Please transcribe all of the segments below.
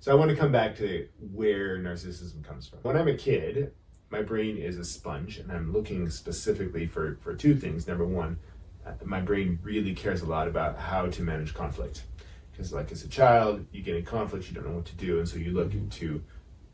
So I want to come back to where narcissism comes from. When I'm a kid, my brain is a sponge, and I'm looking specifically for two things. Number one, my brain really cares a lot about how to manage conflict. Because like as a child, you get in conflict, you don't know what to do, and so you look into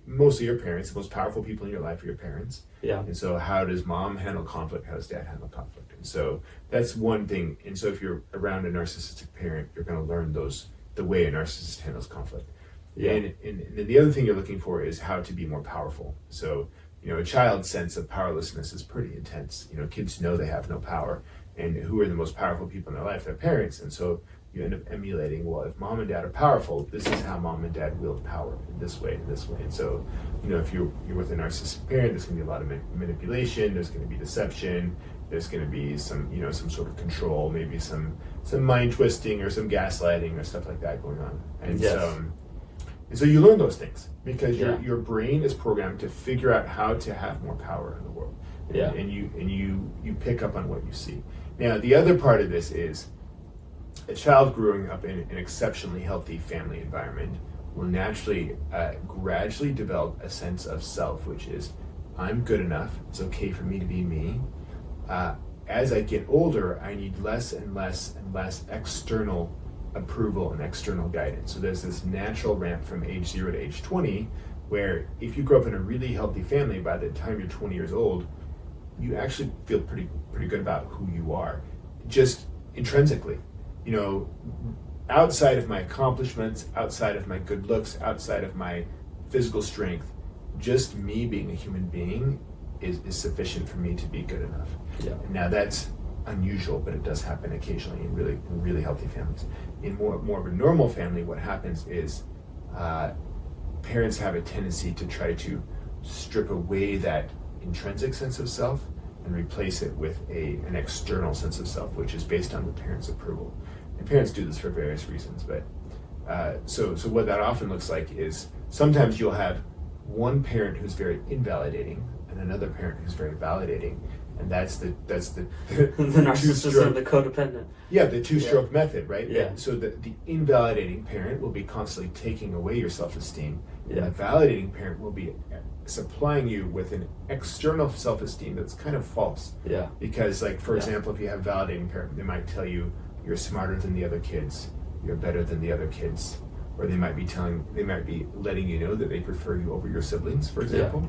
mostly your parents. The most powerful people in your life are your parents. Yeah. And so how does mom handle conflict? How does dad handle conflict? And so that's one thing. And so if you're around a narcissistic parent, you're going to learn the way a narcissist handles conflict. Yeah. And then the other thing you're looking for is how to be more powerful. So, a child's sense of powerlessness is pretty intense. Kids know they have no power. And who are the most powerful people in their life? Their parents. And so you end up emulating, well, if mom and dad are powerful, this is how mom and dad wield power, in this way, in this way. And so, if you're with a narcissistic parent, there's going to be a lot of manipulation, there's going to be deception, there's going to be some sort of control, maybe some mind twisting or some gaslighting or stuff like that going on. And yes. So you learn those things because your brain is programmed to figure out how to have more power in the world. Yeah. And you pick up on what you see. Now, the other part of this is a child growing up in an exceptionally healthy family environment will naturally, gradually develop a sense of self, which is, I'm good enough, it's okay for me to be me. As I get older, I need less and less and less external approval and external guidance. So there's this natural ramp from age 0 to age 20, where if you grow up in a really healthy family, by the time you're 20 years old, you actually feel pretty good about who you are, just intrinsically. Outside of my accomplishments, outside of my good looks, outside of my physical strength, just me being a human being is sufficient for me to be good enough. Yeah. And now that's unusual, but it does happen occasionally in really healthy families. In more of a normal family, what happens is parents have a tendency to try to strip away that intrinsic sense of self and replace it with an external sense of self, which is based on the parents' approval. And parents do this for various reasons, but so what that often looks like is sometimes you'll have one parent who's very invalidating and another parent who's very validating, and that's the the narcissism, the codependent. Yeah, the two-stroke method, right? Yeah. So the invalidating parent will be constantly taking away your self-esteem. Yeah. And the validating parent will be supplying you with an external self-esteem that's kind of false. Yeah. Because, like, for example, if you have a validating parent, they might tell you you're smarter than the other kids, you're better than the other kids, or they might be letting you know that they prefer you over your siblings, for example.